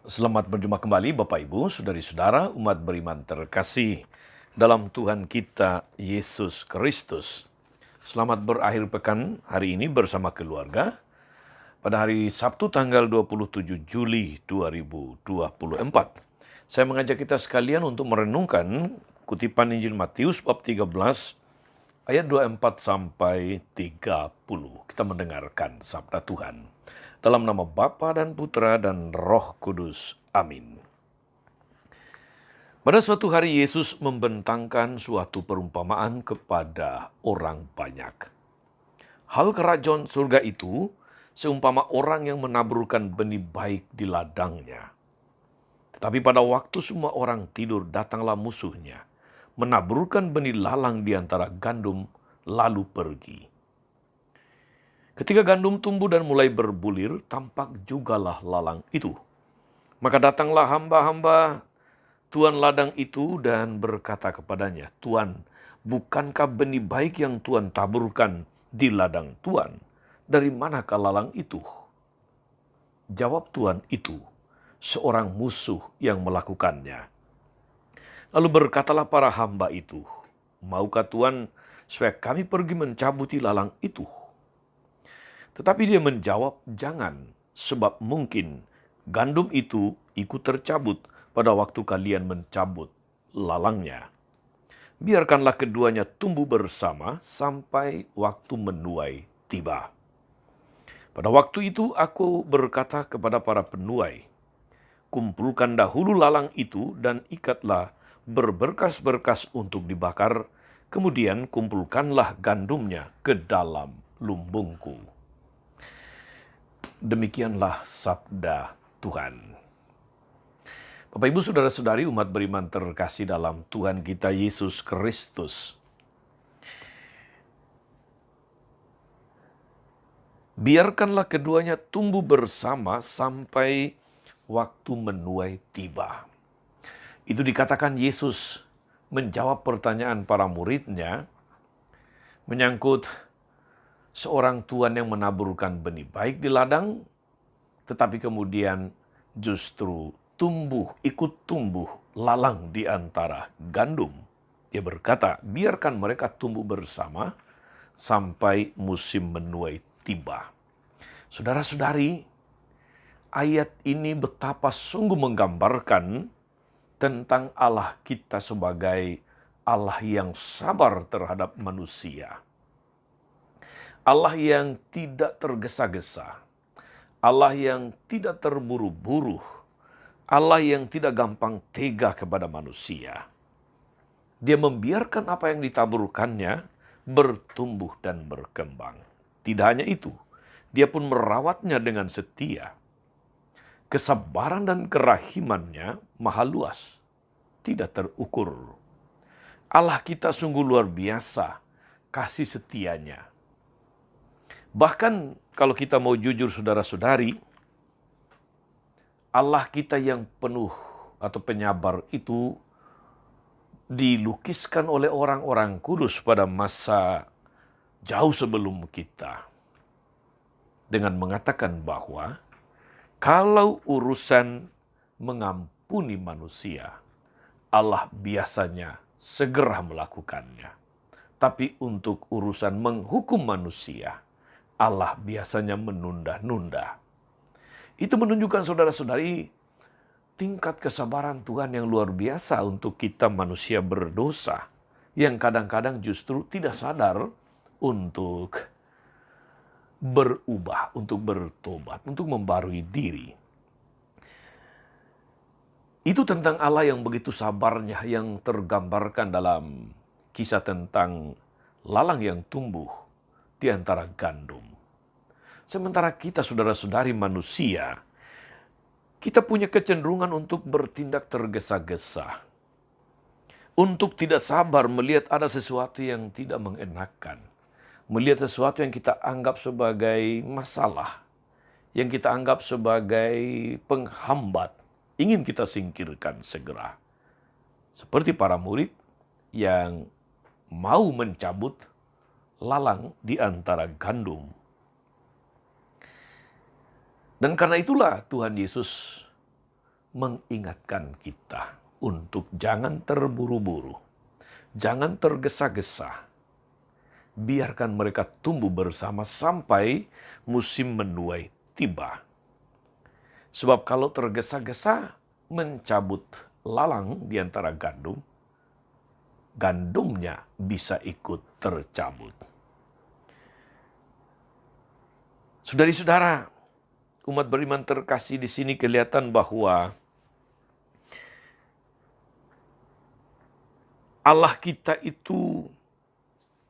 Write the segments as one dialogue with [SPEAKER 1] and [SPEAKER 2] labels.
[SPEAKER 1] Selamat berjumpa kembali Bapak Ibu, Saudari-saudara, umat beriman terkasih dalam Tuhan kita Yesus Kristus. Selamat berakhir pekan hari ini bersama keluarga pada hari Sabtu tanggal 27 Juli 2024. Saya mengajak kita sekalian untuk merenungkan kutipan Injil Matius bab 13 ayat 24 sampai 30. Kita mendengarkan sabda Tuhan. Dalam nama Bapa dan Putra dan Roh Kudus. Amin. Pada suatu hari Yesus membentangkan suatu perumpamaan kepada orang banyak. Hal kerajaan surga itu seumpama orang yang menaburkan benih baik di ladangnya. Tetapi pada waktu semua orang tidur, datanglah musuhnya, menaburkan benih lalang di antara gandum, lalu pergi. Ketika gandum tumbuh dan mulai berbulir, tampak jugalah lalang itu. Maka datanglah hamba-hamba tuan ladang itu dan berkata kepadanya, "Tuan, bukankah benih baik yang Tuan taburkan di ladang Tuan? Dari manakah lalang itu?" Jawab tuan itu, "Seorang musuh yang melakukannya." Lalu berkatalah para hamba itu, "Maukah Tuan supaya kami pergi mencabuti lalang itu?" Tetapi dia menjawab, "Jangan, sebab mungkin gandum itu ikut tercabut pada waktu kalian mencabut lalangnya. Biarkanlah keduanya tumbuh bersama sampai waktu menuai tiba." Pada waktu itu aku berkata kepada para penuai, "Kumpulkan dahulu lalang itu dan ikatlah berberkas-berkas untuk dibakar, kemudian kumpulkanlah gandumnya ke dalam lumbungku." Demikianlah sabda Tuhan. Bapak Ibu Saudara-saudari umat beriman terkasih dalam Tuhan kita Yesus Kristus. Biarkanlah keduanya tumbuh bersama sampai waktu menuai tiba. Itu dikatakan Yesus menjawab pertanyaan para muridnya menyangkut seorang tuan yang menaburkan benih baik di ladang, tetapi kemudian justru ikut tumbuh lalang di antara gandum. Dia berkata, biarkan mereka tumbuh bersama sampai musim menuai tiba. Saudara-saudari, ayat ini betapa sungguh menggambarkan tentang Allah kita sebagai Allah yang sabar terhadap manusia. Allah yang tidak tergesa-gesa, Allah yang tidak terburu-buru, Allah yang tidak gampang tega kepada manusia. Dia membiarkan apa yang ditaburkannya bertumbuh dan berkembang. Tidak hanya itu, dia pun merawatnya dengan setia. Kesabaran dan kerahimannya maha luas, tidak terukur. Allah kita sungguh luar biasa, kasih setianya. Bahkan kalau kita mau jujur saudara-saudari, Allah kita yang penuh atau penyabar itu dilukiskan oleh orang-orang kudus pada masa jauh sebelum kita. Dengan mengatakan bahwa kalau urusan mengampuni manusia, Allah biasanya segera melakukannya. Tapi untuk urusan menghukum manusia, Allah biasanya menunda-nunda. Itu menunjukkan saudara-saudari tingkat kesabaran Tuhan yang luar biasa untuk kita manusia berdosa yang kadang-kadang justru tidak sadar untuk berubah, untuk bertobat, untuk membarui diri. Itu tentang Allah yang begitu sabarnya yang tergambarkan dalam kisah tentang lalang yang tumbuh di antara gandum. Sementara kita saudara-saudari manusia, kita punya kecenderungan untuk bertindak tergesa-gesa. Untuk tidak sabar melihat ada sesuatu yang tidak mengenakan. Melihat sesuatu yang kita anggap sebagai masalah. Yang kita anggap sebagai penghambat. Ingin kita singkirkan segera. Seperti para murid yang mau mencabut lalang di antara gandum. Dan karena itulah Tuhan Yesus mengingatkan kita untuk jangan terburu-buru, jangan tergesa-gesa. Biarkan mereka tumbuh bersama sampai musim menuai tiba. Sebab kalau tergesa-gesa mencabut lalang di antara gandum, gandumnya bisa ikut tercabut. Saudari-saudara, umat beriman terkasih, di sini kelihatan bahwa Allah kita itu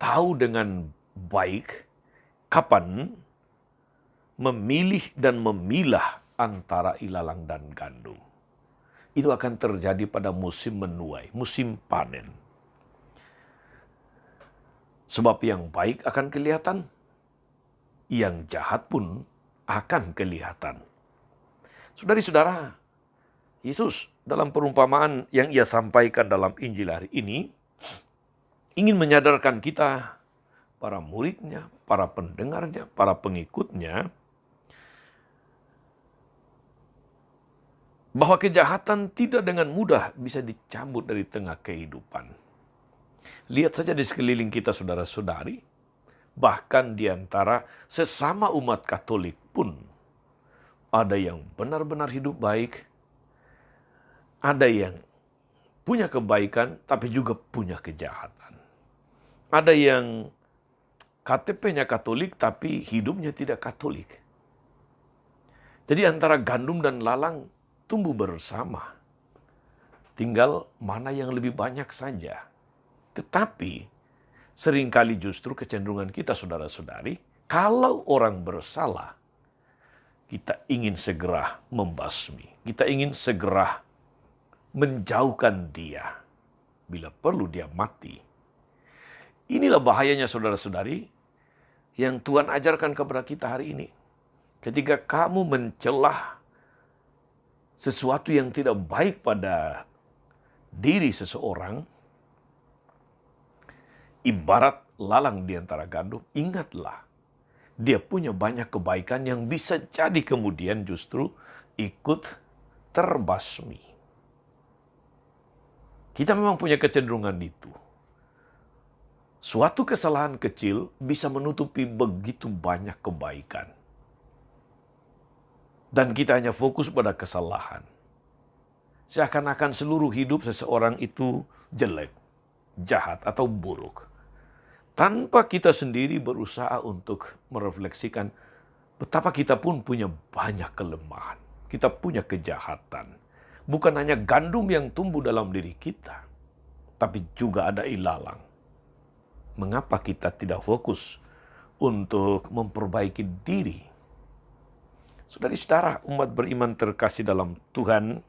[SPEAKER 1] tahu dengan baik kapan memilih dan memilah antara ilalang dan gandum. Itu akan terjadi pada musim menuai, musim panen. Sebab yang baik akan kelihatan, yang jahat pun akan kelihatan. Saudari-saudara, Yesus dalam perumpamaan yang ia sampaikan dalam Injil hari ini, ingin menyadarkan kita, para muridnya, para pendengarnya, para pengikutnya, bahwa kejahatan tidak dengan mudah bisa dicabut dari tengah kehidupan. Lihat saja di sekeliling kita, saudara-saudari, bahkan di antara sesama umat Katolik pun, ada yang benar-benar hidup baik, ada yang punya kebaikan, tapi juga punya kejahatan. Ada yang KTP-nya Katolik, tapi hidupnya tidak Katolik. Jadi antara gandum dan lalang tumbuh bersama. Tinggal mana yang lebih banyak saja. Tetapi seringkali justru kecenderungan kita, saudara-saudari, kalau orang bersalah, kita ingin segera membasmi. Kita ingin segera menjauhkan dia. Bila perlu dia mati. Inilah bahayanya, saudara-saudari, yang Tuhan ajarkan kepada kita hari ini. Ketika kamu mencelah sesuatu yang tidak baik pada diri seseorang, ibarat lalang di antara gandum, ingatlah, dia punya banyak kebaikan yang bisa jadi kemudian justru ikut terbasmi. Kita memang punya kecenderungan itu. Suatu kesalahan kecil bisa menutupi begitu banyak kebaikan. Dan kita hanya fokus pada kesalahan. Seakan-akan seluruh hidup seseorang itu jelek, jahat, atau buruk. Tanpa kita sendiri berusaha untuk merefleksikan betapa kita pun punya banyak kelemahan. Kita punya kejahatan. Bukan hanya gandum yang tumbuh dalam diri kita, tapi juga ada ilalang. Mengapa kita tidak fokus untuk memperbaiki diri? Saudari-saudara, umat beriman terkasih dalam Tuhan,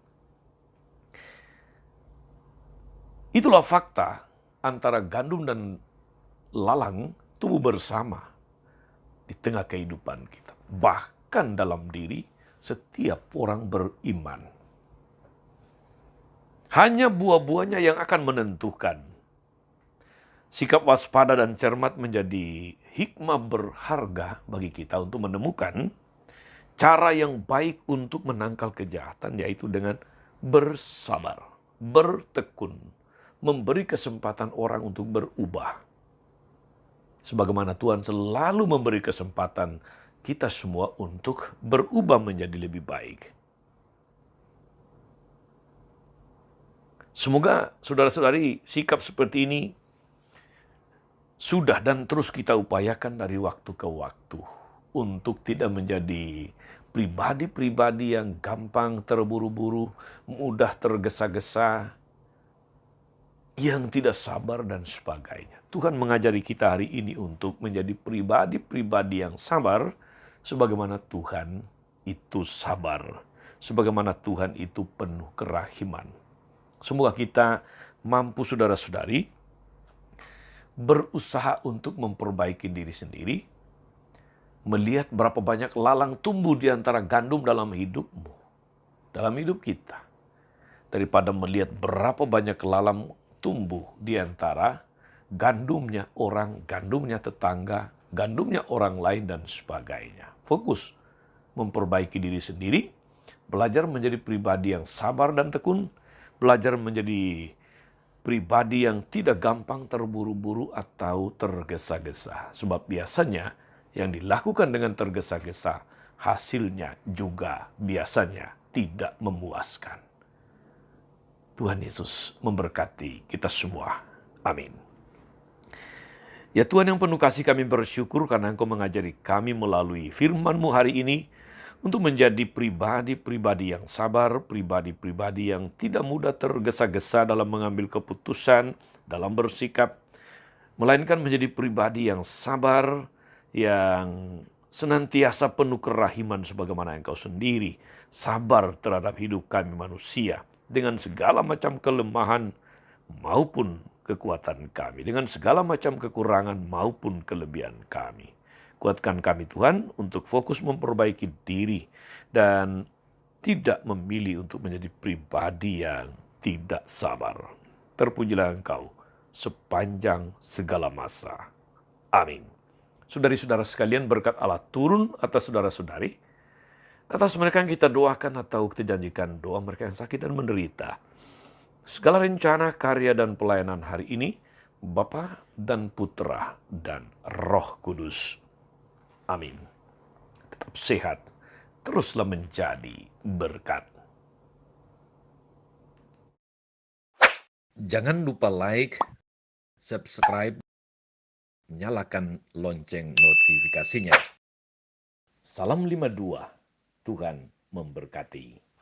[SPEAKER 1] itulah fakta antara gandum dan lalang tumbuh bersama di tengah kehidupan kita. Bahkan dalam diri setiap orang beriman. Hanya buah-buahnya yang akan menentukan. Sikap waspada dan cermat menjadi hikmah berharga bagi kita untuk menemukan cara yang baik untuk menangkal kejahatan, yaitu dengan bersabar, bertekun, memberi kesempatan orang untuk berubah. Sebagaimana Tuhan selalu memberi kesempatan kita semua untuk berubah menjadi lebih baik. Semoga saudara-saudari sikap seperti ini sudah dan terus kita upayakan dari waktu ke waktu untuk tidak menjadi pribadi-pribadi yang gampang terburu-buru, mudah tergesa-gesa, yang tidak sabar dan sebagainya. Tuhan mengajari kita hari ini untuk menjadi pribadi-pribadi yang sabar, sebagaimana Tuhan itu sabar, sebagaimana Tuhan itu penuh kerahiman. Semoga kita mampu, saudara-saudari, berusaha untuk memperbaiki diri sendiri, melihat berapa banyak lalang tumbuh di antara gandum dalam hidupmu, dalam hidup kita, daripada melihat berapa banyak lalang tumbuh di antara gandumnya orang, gandumnya tetangga, gandumnya orang lain, dan sebagainya. Fokus memperbaiki diri sendiri, belajar menjadi pribadi yang sabar dan tekun, belajar menjadi pribadi yang tidak gampang terburu-buru atau tergesa-gesa. Sebab biasanya yang dilakukan dengan tergesa-gesa, hasilnya juga biasanya tidak memuaskan. Tuhan Yesus memberkati kita semua. Amin. Ya Tuhan yang penuh kasih, kami bersyukur karena Engkau mengajari kami melalui firman-Mu hari ini untuk menjadi pribadi-pribadi yang sabar, pribadi-pribadi yang tidak mudah tergesa-gesa dalam mengambil keputusan, dalam bersikap, melainkan menjadi pribadi yang sabar, yang senantiasa penuh kerahiman sebagaimana Engkau sendiri, sabar terhadap hidup kami manusia, dengan segala macam kelemahan maupun kekuatan kami, dengan segala macam kekurangan maupun kelebihan kami. Kuatkan kami Tuhan untuk fokus memperbaiki diri dan tidak memilih untuk menjadi pribadi yang tidak sabar. Terpujilah Engkau sepanjang segala masa. Amin. Saudari-saudara sekalian, berkat Allah turun atas saudara-saudari, atas mereka yang kita doakan atau kita janjikan doa mereka yang sakit dan menderita. Segala rencana, karya, dan pelayanan hari ini, Bapa dan Putra dan Roh Kudus. Amin. Tetap sehat, teruslah menjadi berkat. Jangan lupa like, subscribe, nyalakan lonceng notifikasinya. Salam 52, Tuhan memberkati.